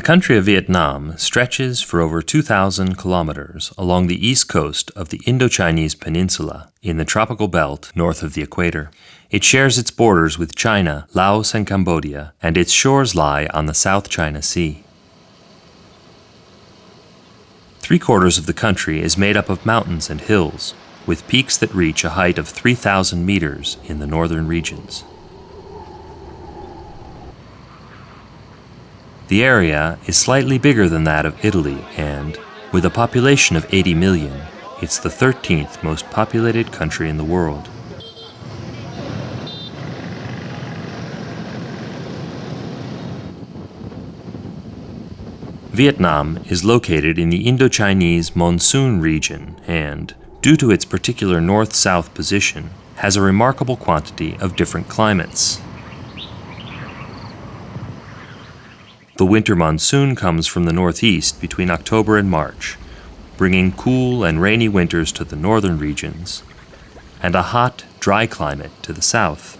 country of Vietnam stretches for over 2,000 kilometers along the east coast of the Indochinese Peninsula in the tropical belt north of the equator. It shares its borders with China, Laos, and Cambodia, and its shores lie on the South China Sea. Three-quarters of the country is made up of mountains and hills, with peaks that reach a height of 3,000 meters in the northern regions. The area is slightly bigger than that of Italy and, with a population of 80 million, it's the 13th most populated country in the world. Vietnam is located in the Indochinese monsoon region and, due to its particular north-south position, has a remarkable quantity of different climates. The winter monsoon comes from the northeast between October and March, bringing cool and rainy winters to the northern regions, and a hot, dry climate to the south.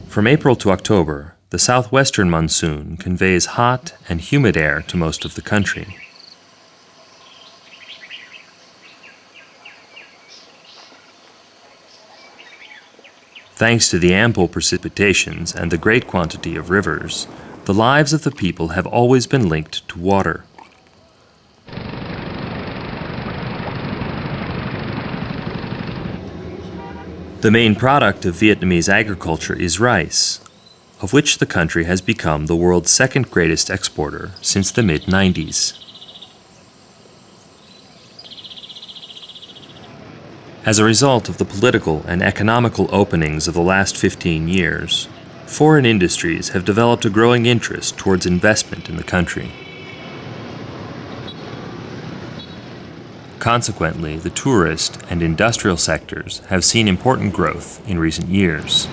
From April to October, the southwestern monsoon conveys hot and humid air to most of the country. Thanks to the ample precipitations and the great quantity of rivers, the lives of the people have always been linked to water. The main product of Vietnamese agriculture is rice, of which the country has become the world's second greatest exporter since the mid-90s. As a result of the political and economical openings of the last 15 years, foreign industries have developed a growing interest towards investment in the country. Consequently, the tourist and industrial sectors have seen important growth in recent years.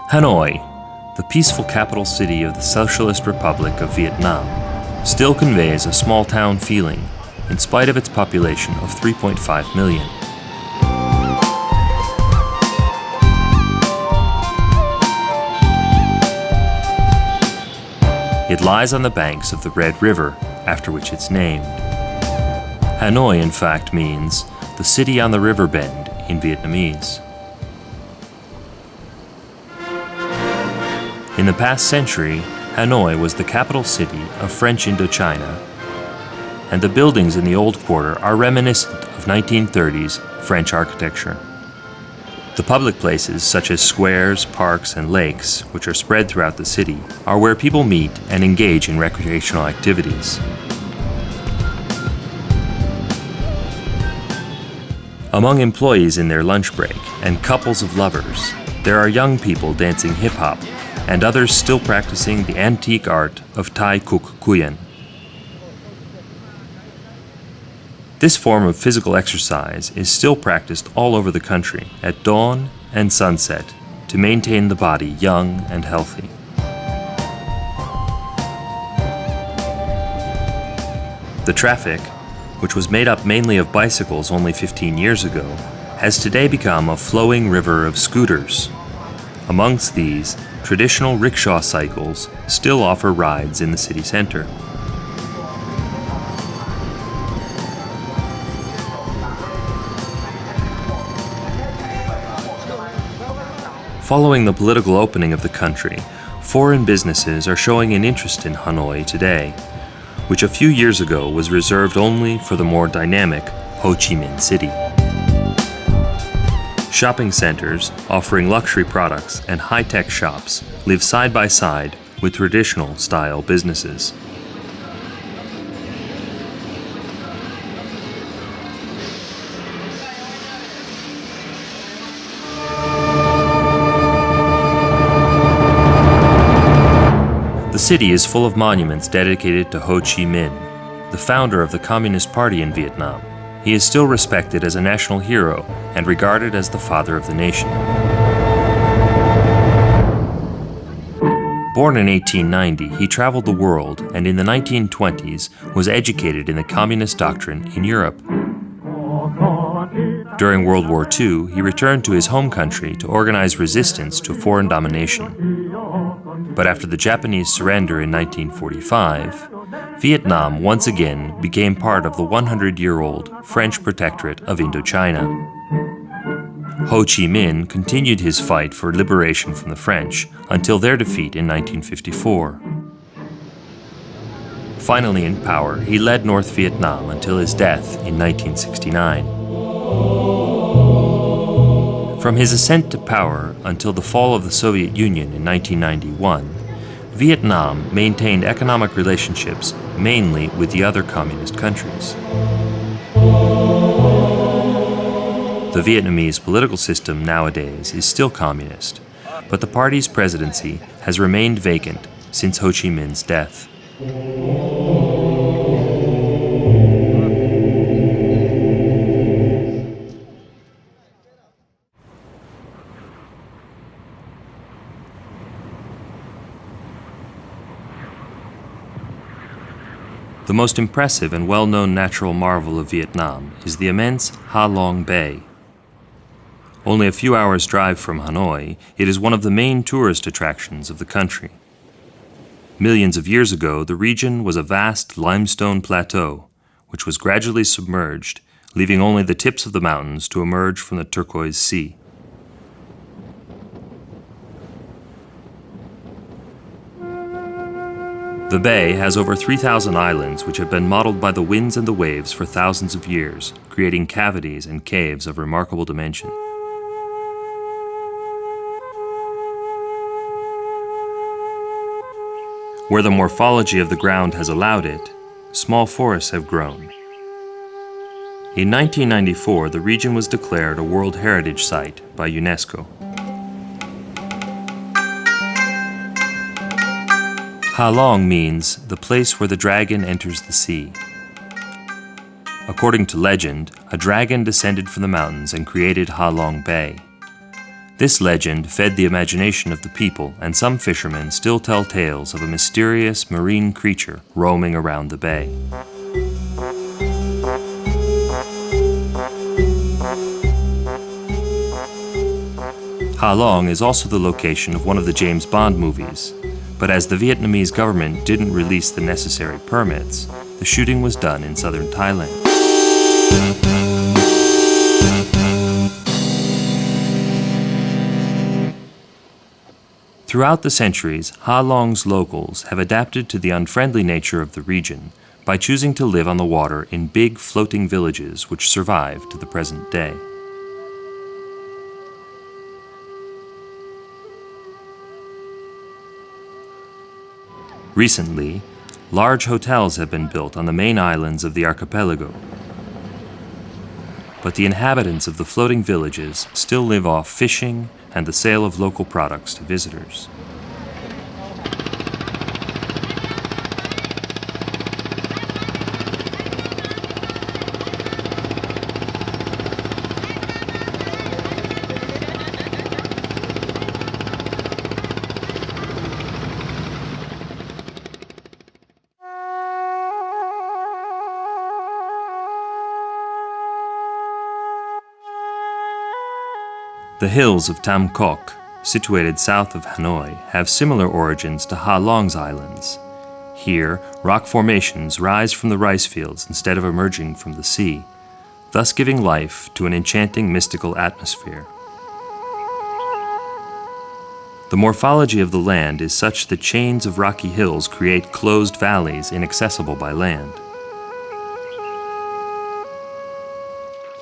Hanoi, the peaceful capital city of the Socialist Republic of Vietnam, still conveys a small-town feeling in spite of its population of 3.5 million. It lies on the banks of the Red River, after which it's named. Hanoi, in fact, means the city on the river bend in Vietnamese. In the past century, Hanoi was the capital city of French Indochina, and the buildings in the old quarter are reminiscent of 1930s French architecture. The public places, such as squares, parks, and lakes, which are spread throughout the city, are where people meet and engage in recreational activities. Among employees in their lunch break and couples of lovers, there are young people dancing hip-hop and others still practicing the antique art of Tam Coc. This form of physical exercise is still practiced all over the country at dawn and sunset to maintain the body young and healthy. The traffic, which was made up mainly of bicycles only 15 years ago, has today become a flowing river of scooters. Amongst these, traditional rickshaw cycles still offer rides in the city center. Following the political opening of the country, foreign businesses are showing an interest in Hanoi today, which a few years ago was reserved only for the more dynamic Ho Chi Minh City. Shopping centers offering luxury products and high-tech shops live side by side with traditional style businesses. The city is full of monuments dedicated to Ho Chi Minh, the founder of the Communist Party in Vietnam. He is still respected as a national hero and regarded as the father of the nation. Born in 1890, he traveled the world and in the 1920s was educated in the communist doctrine in Europe. During World War II, he returned to his home country to organize resistance to foreign domination. But after the Japanese surrender in 1945, Vietnam once again became part of the 100-year-old French protectorate of Indochina. Ho Chi Minh continued his fight for liberation from the French until their defeat in 1954. Finally in power, he led North Vietnam until his death in 1969. From his ascent to power until the fall of the Soviet Union in 1991, Vietnam maintained economic relationships mainly with the other communist countries. The Vietnamese political system nowadays is still communist, but the party's presidency has remained vacant since Ho Chi Minh's death. The most impressive and well-known natural marvel of Vietnam is the immense Halong Bay. Only a few hours' drive from Hanoi, it is one of the main tourist attractions of the country. Millions of years ago, the region was a vast limestone plateau, which was gradually submerged, leaving only the tips of the mountains to emerge from the turquoise sea. The bay has over 3,000 islands which have been modeled by the winds and the waves for thousands of years, creating cavities and caves of remarkable dimension. Where the morphology of the ground has allowed it, small forests have grown. In 1994, the region was declared a World Heritage Site by UNESCO. Halong means the place where the dragon enters the sea. According to legend, a dragon descended from the mountains and created Halong Bay. This legend fed the imagination of the people, and some fishermen still tell tales of a mysterious marine creature roaming around the bay. Halong is also the location of one of the James Bond movies, but as the Vietnamese government didn't release the necessary permits, the shooting was done in southern Thailand. Throughout the centuries, Halong's locals have adapted to the unfriendly nature of the region by choosing to live on the water in big floating villages which survive to the present day. Recently, large hotels have been built on the main islands of the archipelago. But the inhabitants of the floating villages still live off fishing and the sale of local products to visitors. The hills of Tam Coc, situated south of Hanoi, have similar origins to Ha Long's islands. Here, rock formations rise from the rice fields instead of emerging from the sea, thus giving life to an enchanting mystical atmosphere. The morphology of the land is such that chains of rocky hills create closed valleys inaccessible by land.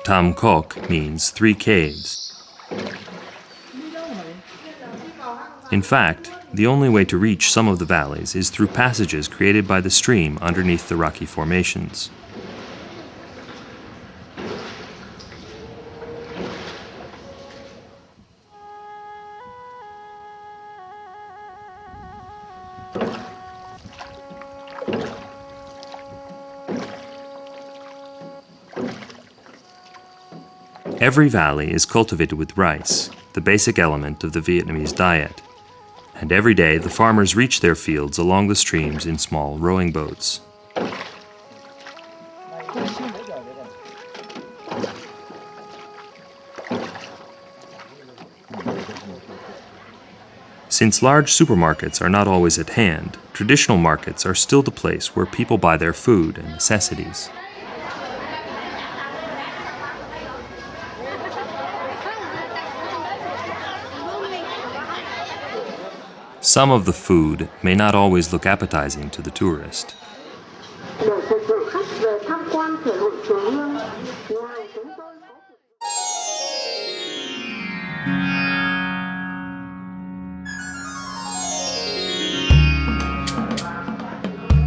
Tam Coc means 3 caves. In fact, the only way to reach some of the valleys is through passages created by the stream underneath the rocky formations. Every valley is cultivated with rice, the basic element of the Vietnamese diet, and every day the farmers reach their fields along the streams in small rowing boats. Since large supermarkets are not always at hand, traditional markets are still the place where people buy their food and necessities. Some of the food may not always look appetizing to the tourist.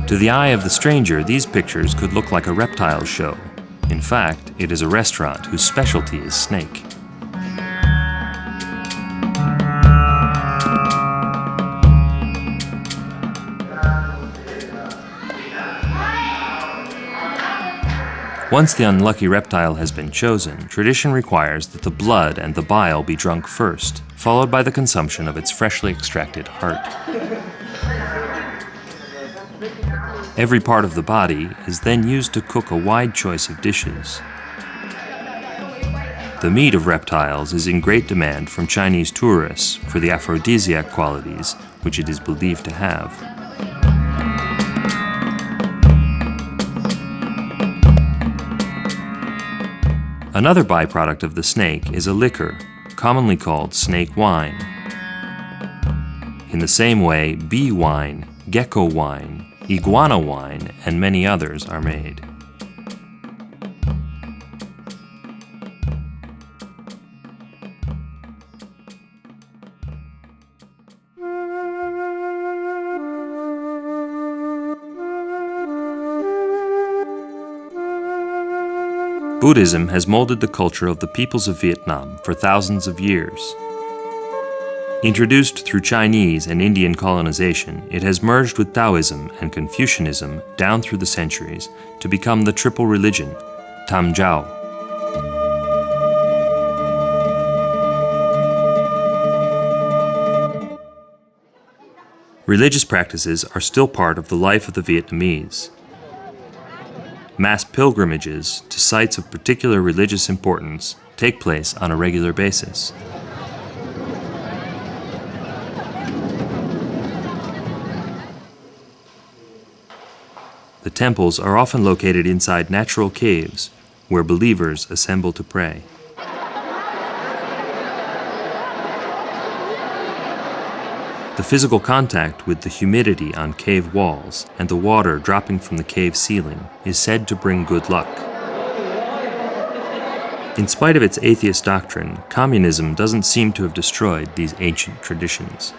To the eye of the stranger, these pictures could look like a reptile show. In fact, it is a restaurant whose specialty is snake. Once the unlucky reptile has been chosen, tradition requires that the blood and the bile be drunk first, followed by the consumption of its freshly extracted heart. Every part of the body is then used to cook a wide choice of dishes. The meat of reptiles is in great demand from Chinese tourists for the aphrodisiac qualities which it is believed to have. Another byproduct of the snake is a liquor, commonly called snake wine. In the same way, bee wine, gecko wine, iguana wine, and many others are made. Buddhism has molded the culture of the peoples of Vietnam for thousands of years. Introduced through Chinese and Indian colonization, it has merged with Taoism and Confucianism down through the centuries to become the triple religion, Tam Coc. Religious practices are still part of the life of the Vietnamese. Mass pilgrimages to sites of particular religious importance take place on a regular basis. The temples are often located inside natural caves where believers assemble to pray. The physical contact with the humidity on cave walls and the water dropping from the cave ceiling is said to bring good luck. In spite of its atheist doctrine, communism doesn't seem to have destroyed these ancient traditions.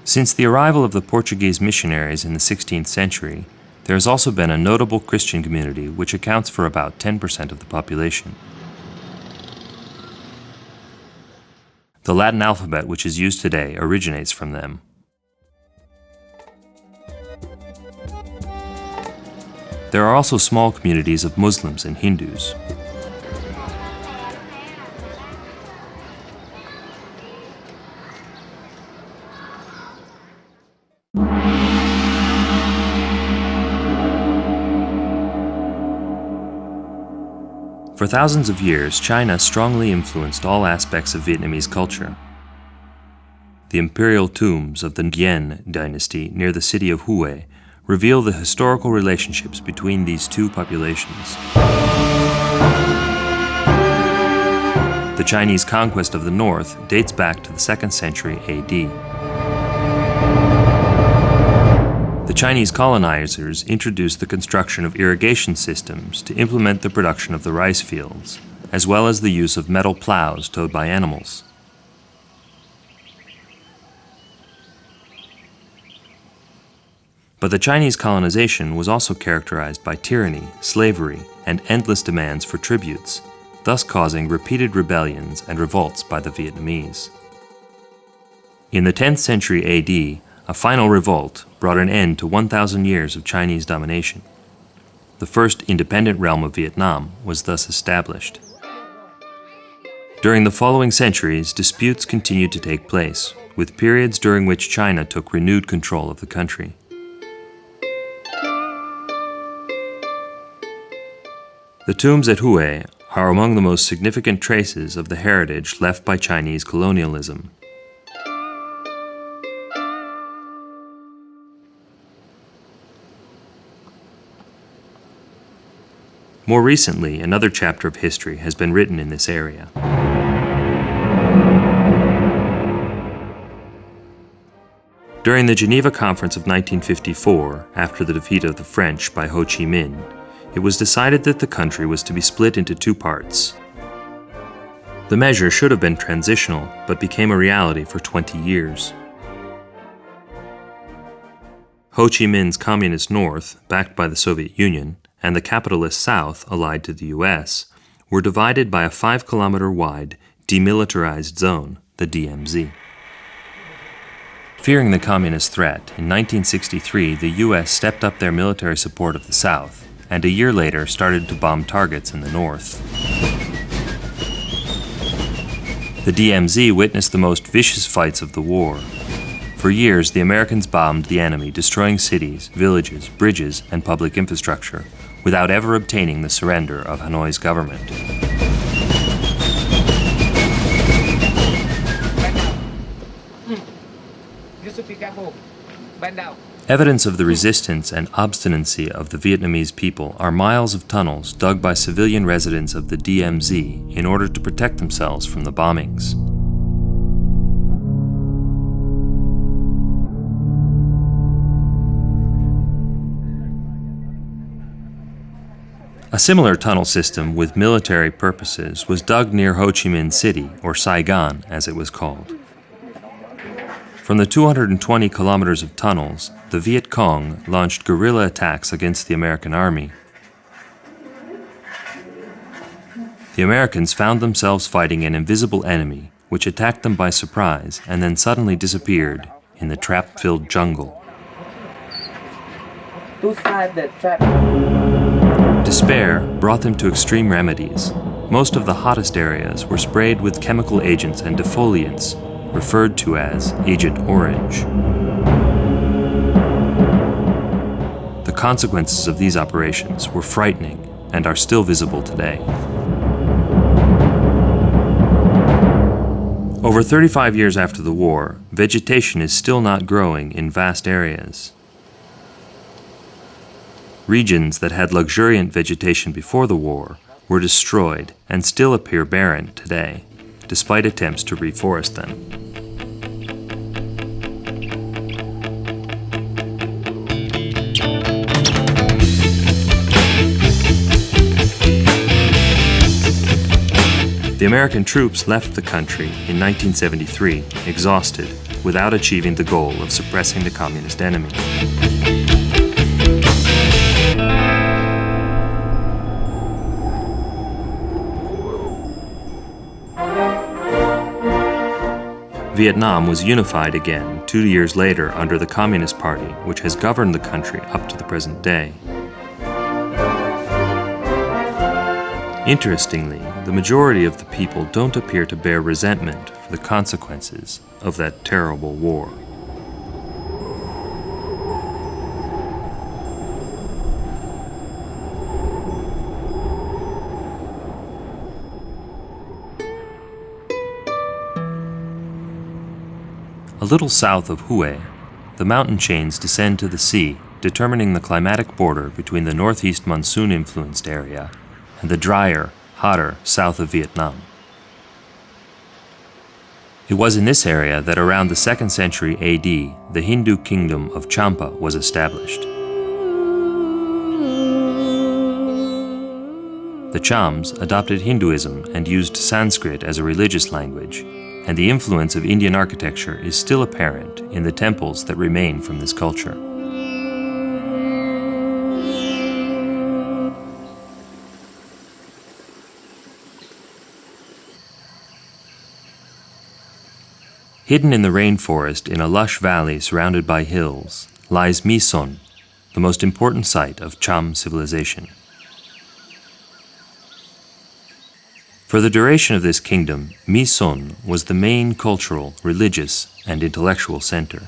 Since the arrival of the Portuguese missionaries in the 16th century, there has also been a notable Christian community which accounts for about 10% of the population. The Latin alphabet which is used today originates from them. There are also small communities of Muslims and Hindus. For thousands of years, China strongly influenced all aspects of Vietnamese culture. The imperial tombs of the Nguyen dynasty near the city of Hue reveal the historical relationships between these two populations. The Chinese conquest of the north dates back to the 2nd century AD. The Chinese colonizers introduced the construction of irrigation systems to implement the production of the rice fields, as well as the use of metal plows towed by animals. But the Chinese colonization was also characterized by tyranny, slavery, and endless demands for tributes, thus causing repeated rebellions and revolts by the Vietnamese. In the 10th century AD, a final revolt brought an end to 1,000 years of Chinese domination. The first independent realm of Vietnam was thus established. During the following centuries, disputes continued to take place, with periods during which China took renewed control of the country. The tombs at Hue are among the most significant traces of the heritage left by Chinese colonialism. More recently, another chapter of history has been written in this area. During the Geneva Conference of 1954, after the defeat of the French by Ho Chi Minh, it was decided that the country was to be split into two parts. The measure should have been transitional, but became a reality for 20 years. Ho Chi Minh's Communist North, backed by the Soviet Union, and the capitalist South, allied to the U.S., were divided by a 5-kilometer-wide demilitarized zone, the DMZ. Fearing the communist threat, in 1963 the U.S. stepped up their military support of the South, and a year later started to bomb targets in the North. The DMZ witnessed the most vicious fights of the war. For years, the Americans bombed the enemy, destroying cities, villages, bridges, and public infrastructure, without ever obtaining the surrender of Hanoi's government. Evidence of the resistance and obstinacy of the Vietnamese people are miles of tunnels dug by civilian residents of the DMZ in order to protect themselves from the bombings. A similar tunnel system with military purposes was dug near Ho Chi Minh City, or Saigon as it was called. From the 220 kilometers of tunnels, the Viet Cong launched guerrilla attacks against the American army. The Americans found themselves fighting an invisible enemy, which attacked them by surprise and then suddenly disappeared in the trap-filled jungle. Despair brought them to extreme remedies. Most of the hottest areas were sprayed with chemical agents and defoliants, referred to as Agent Orange. The consequences of these operations were frightening and are still visible today. Over 35 years after the war, vegetation is still not growing in vast areas. Regions that had luxuriant vegetation before the war were destroyed and still appear barren today, despite attempts to reforest them. The American troops left the country in 1973, exhausted, without achieving the goal of suppressing the communist enemy. Vietnam was unified again 2 years later under the Communist Party, which has governed the country up to the present day. Interestingly, the majority of the people don't appear to bear resentment for the consequences of that terrible war. A little south of Hue, the mountain chains descend to the sea, determining the climatic border between the northeast monsoon-influenced area and the drier, hotter south of Vietnam. It was in this area that around the 2nd century AD, the Hindu kingdom of Champa was established. The Chams adopted Hinduism and used Sanskrit as a religious language, and the influence of Indian architecture is still apparent in the temples that remain from this culture. Hidden in the rainforest in a lush valley surrounded by hills lies My Son, the most important site of Cham civilization. For the duration of this kingdom, Mi Son was the main cultural, religious, and intellectual center.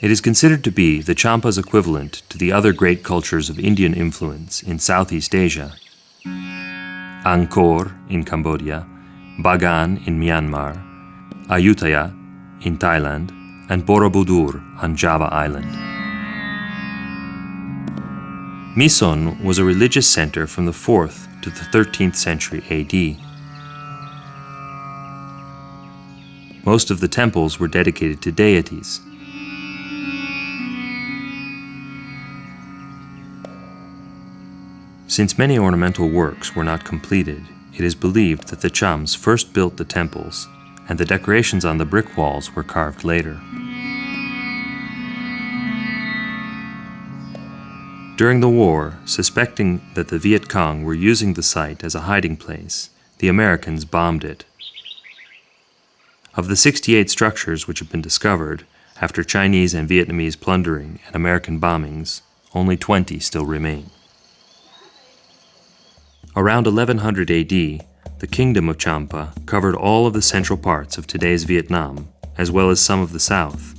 It is considered to be the Champa's equivalent to the other great cultures of Indian influence in Southeast Asia: Angkor in Cambodia, Bagan in Myanmar, Ayutthaya in Thailand, and Borobudur on Java Island. Mi Son was a religious center from the 4th to the 13th century AD. Most of the temples were dedicated to deities. Since many ornamental works were not completed, it is believed that the Chams first built the temples, and the decorations on the brick walls were carved later. During the war, suspecting that the Viet Cong were using the site as a hiding place, the Americans bombed it. Of the 68 structures which have been discovered, after Chinese and Vietnamese plundering and American bombings, only 20 still remain. Around 1100 AD, the Kingdom of Champa covered all of the central parts of today's Vietnam, as well as some of the south.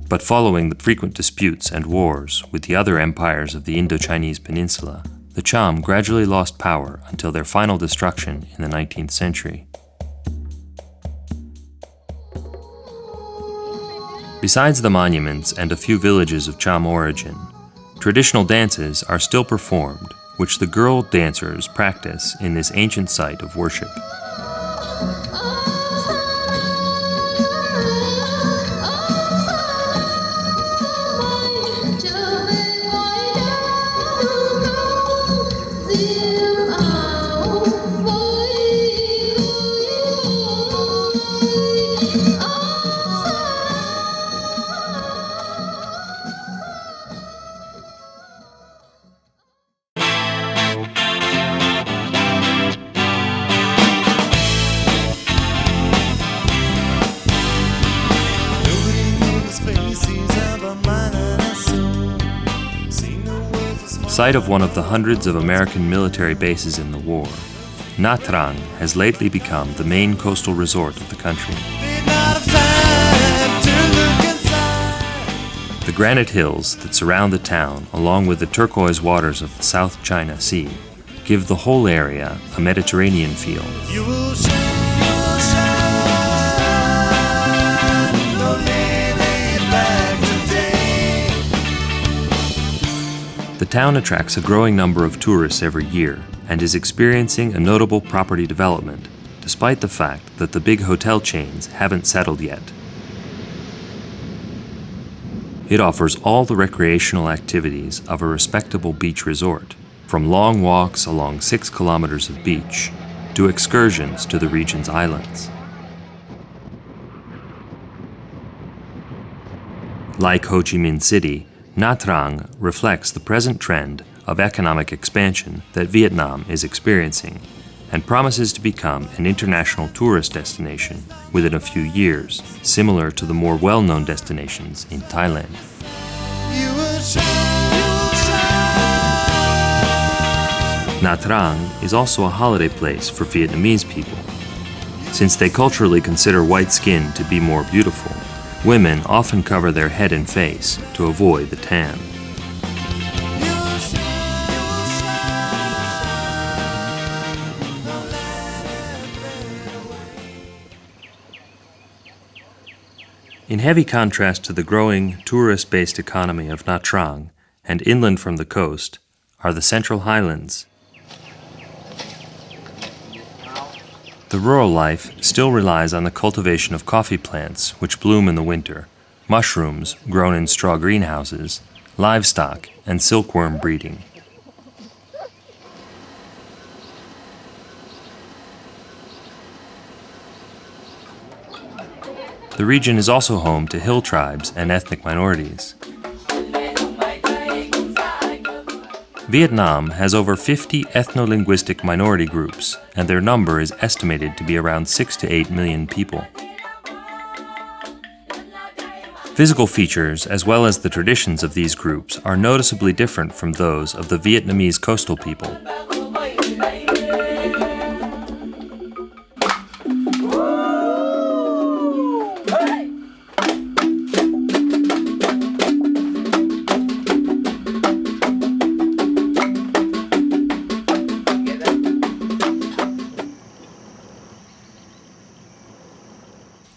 But following the frequent disputes and wars with the other empires of the Indo-Chinese peninsula, the Cham gradually lost power until their final destruction in the 19th century. Besides the monuments and a few villages of Cham origin, traditional dances are still performed, which the girl dancers practice in this ancient site of worship. Site of one of the hundreds of American military bases in the war, Nha Trang has lately become the main coastal resort of the country. The granite hills that surround the town, along with the turquoise waters of the South China Sea, give the whole area a Mediterranean feel. The town attracts a growing number of tourists every year and is experiencing a notable property development, despite the fact that the big hotel chains haven't settled yet. It offers all the recreational activities of a respectable beach resort, from long walks along 6 kilometers of beach to excursions to the region's islands. Like Ho Chi Minh City, Nha Trang reflects the present trend of economic expansion that Vietnam is experiencing and promises to become an international tourist destination within a few years, similar to the more well-known destinations in Thailand. Nha Trang is also a holiday place for Vietnamese people. Since they culturally consider white skin to be more beautiful, women often cover their head and face to avoid the tan. In heavy contrast to the growing tourist-based economy of Nha Trang and inland from the coast are the central highlands. The rural life still relies on the cultivation of coffee plants, which bloom in the winter, mushrooms grown in straw greenhouses, livestock, and silkworm breeding. The region is also home to hill tribes and ethnic minorities. Vietnam has over 50 ethno-linguistic minority groups, and their number is estimated to be around 6 to 8 million people. Physical features, as well as the traditions of these groups, are noticeably different from those of the Vietnamese coastal people.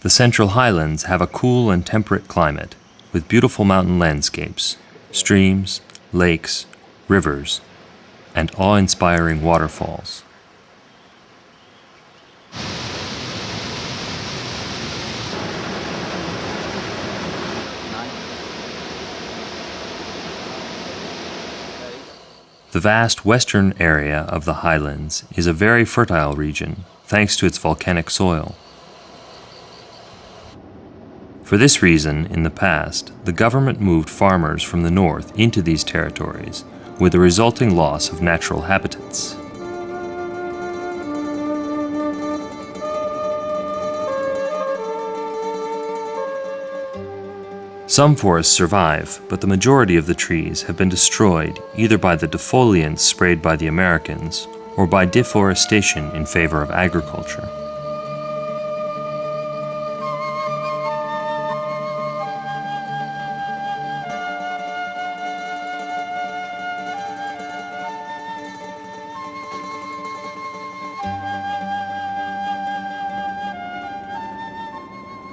The Central Highlands have a cool and temperate climate, with beautiful mountain landscapes, streams, lakes, rivers, and awe-inspiring waterfalls. The vast western area of the highlands is a very fertile region, thanks to its volcanic soil. For this reason, in the past, the government moved farmers from the north into these territories, with the resulting loss of natural habitats. Some forests survive, but the majority of the trees have been destroyed either by the defoliants sprayed by the Americans or by deforestation in favor of agriculture.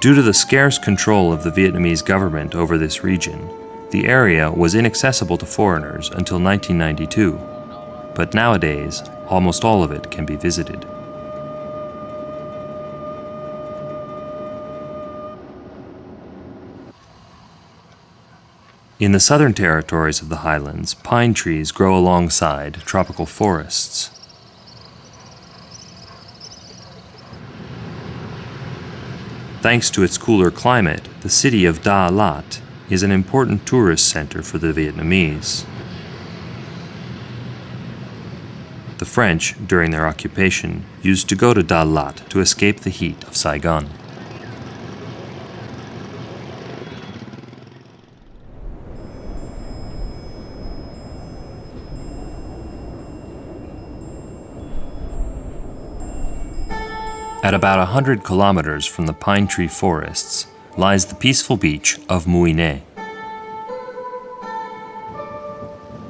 Due to the scarce control of the Vietnamese government over this region, the area was inaccessible to foreigners until 1992, but nowadays, almost all of it can be visited. In the southern territories of the highlands, pine trees grow alongside tropical forests. Thanks to its cooler climate, the city of Da Lat is an important tourist center for the Vietnamese. The French, during their occupation, used to go to Da Lat to escape the heat of Saigon. At about 100 kilometers from the pine tree forests lies the peaceful beach of Mui Ne.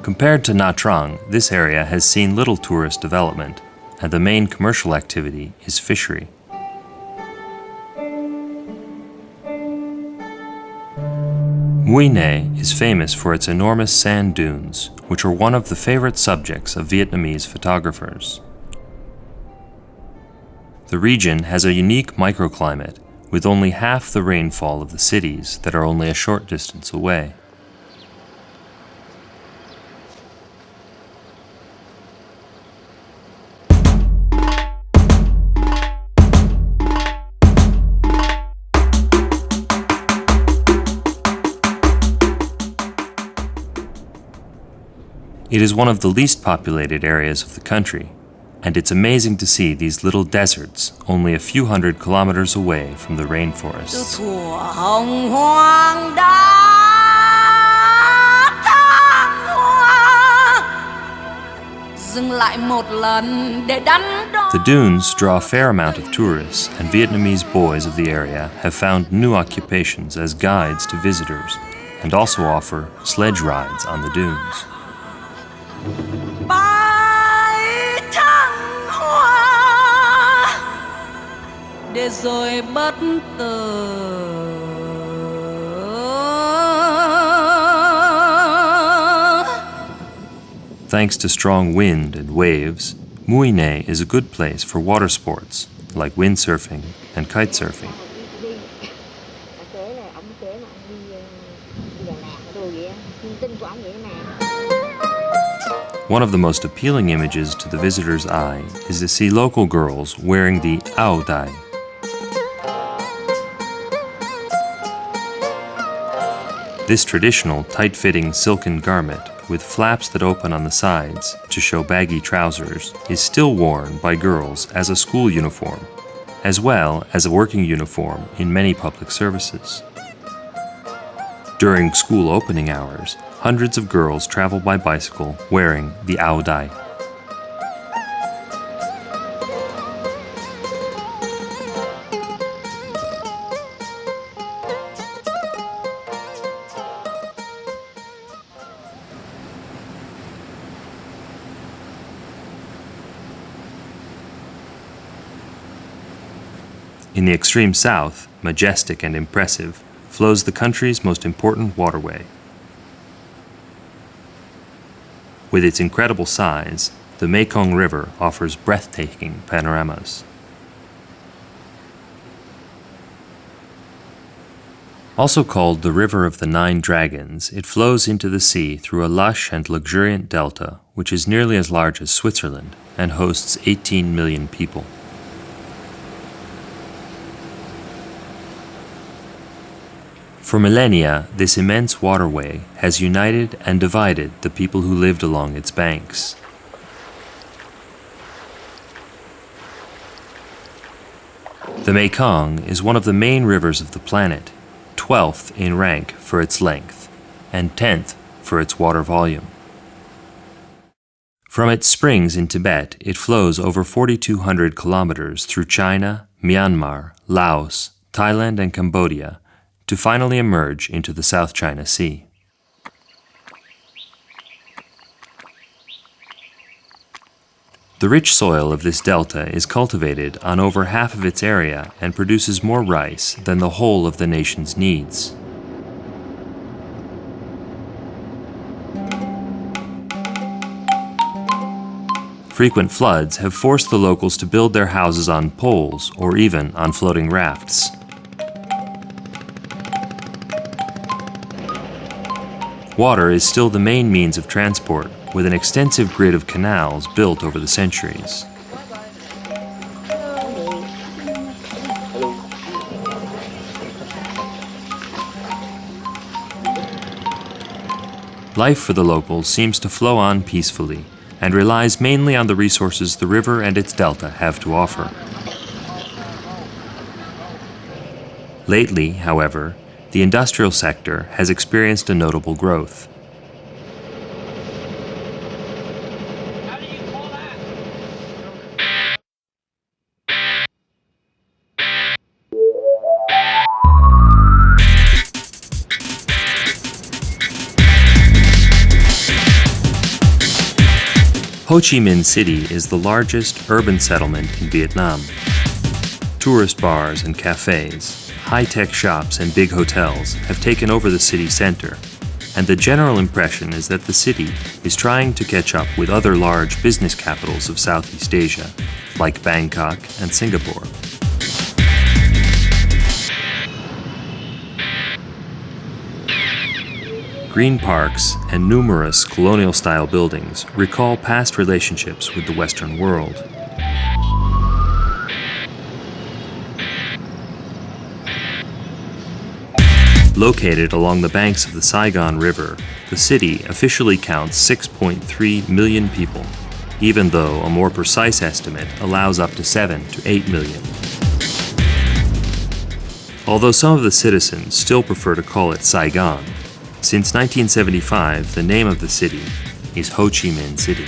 Compared to Nha Trang, this area has seen little tourist development, and the main commercial activity is fishery. Mui Ne is famous for its enormous sand dunes, which are one of the favorite subjects of Vietnamese photographers. The region has a unique microclimate, with only half the rainfall of the cities that are only a short distance away. It is one of the least populated areas of the country, and it's amazing to see these little deserts only a few hundred kilometers away from the rainforests. The dunes draw a fair amount of tourists, and Vietnamese boys of the area have found new occupations as guides to visitors, and also offer sledge rides on the dunes. Để rồi bất tử. Thanks to strong wind and waves, Mui Ne is a good place for water sports like windsurfing and kitesurfing. One of the most appealing images to the visitor's eye is to see local girls wearing the áo dai. This traditional, tight-fitting silken garment with flaps that open on the sides to show baggy trousers is still worn by girls as a school uniform, as well as a working uniform in many public services. During school opening hours, hundreds of girls travel by bicycle wearing the áo dai. In the extreme south, majestic and impressive, flows the country's most important waterway. With its incredible size, the Mekong River offers breathtaking panoramas. Also called the River of the Nine Dragons, it flows into the sea through a lush and luxuriant delta, which is nearly as large as Switzerland and hosts 18 million people. For millennia, this immense waterway has united and divided the people who lived along its banks. The Mekong is one of the main rivers of the planet, 12th in rank for its length, and 10th for its water volume. From its springs in Tibet, it flows over 4,200 kilometers through China, Myanmar, Laos, Thailand, and Cambodia, to finally emerge into the South China Sea. The rich soil of this delta is cultivated on over half of its area and produces more rice than the whole of the nation's needs. Frequent floods have forced the locals to build their houses on poles or even on floating rafts. Water is still the main means of transport, with an extensive grid of canals built over the centuries. Life for the locals seems to flow on peacefully and relies mainly on the resources the river and its delta have to offer. Lately, however, the industrial sector has experienced a notable growth. Ho Chi Minh City is the largest urban settlement in Vietnam. Tourist bars and cafes, high-tech shops and big hotels have taken over the city center, and the general impression is that the city is trying to catch up with other large business capitals of Southeast Asia, like Bangkok and Singapore. Green parks and numerous colonial-style buildings recall past relationships with the Western world. Located along the banks of the Saigon River, the city officially counts 6.3 million people, even though a more precise estimate allows up to 7 to 8 million. Although some of the citizens still prefer to call it Saigon, since 1975 the name of the city is Ho Chi Minh City.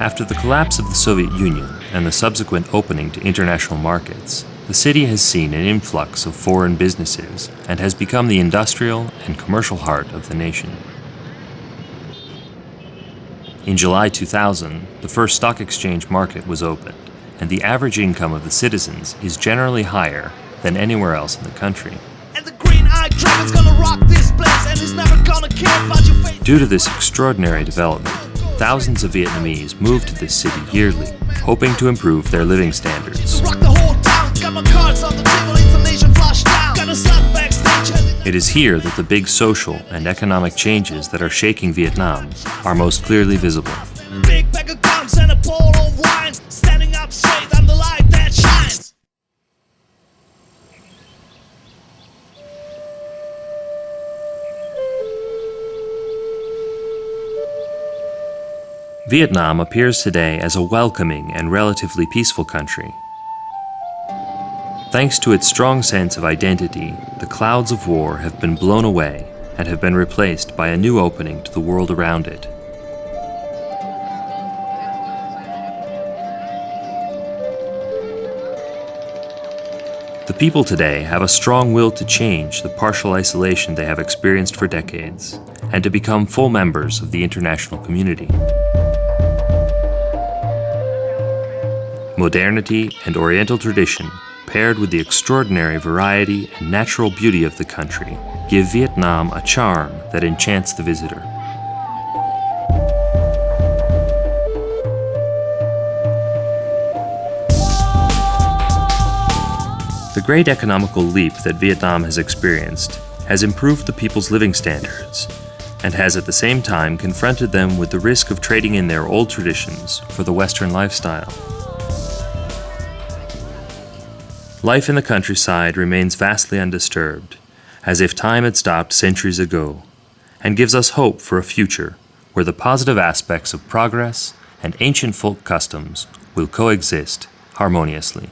After the collapse of the Soviet Union and the subsequent opening to international markets, the city has seen an influx of foreign businesses and has become the industrial and commercial heart of the nation. In July 2000, the first stock exchange market was opened, and the average income of the citizens is generally higher than anywhere else in the country. Due to this extraordinary development, thousands of Vietnamese move to this city yearly, hoping to improve their living standards. It is here that the big social and economic changes that are shaking Vietnam are most clearly visible. Big bag of gums and a bowl of wine, standing up straight on the light that shines. Vietnam appears today as a welcoming and relatively peaceful country. Thanks to its strong sense of identity, the clouds of war have been blown away and have been replaced by a new opening to the world around it. The people today have a strong will to change the partial isolation they have experienced for decades and to become full members of the international community. Modernity and Oriental tradition, paired with the extraordinary variety and natural beauty of the country, give Vietnam a charm that enchants the visitor. The great economical leap that Vietnam has experienced has improved the people's living standards and has at the same time confronted them with the risk of trading in their old traditions for the Western lifestyle. Life in the countryside remains vastly undisturbed, as if time had stopped centuries ago, and gives us hope for a future where the positive aspects of progress and ancient folk customs will coexist harmoniously.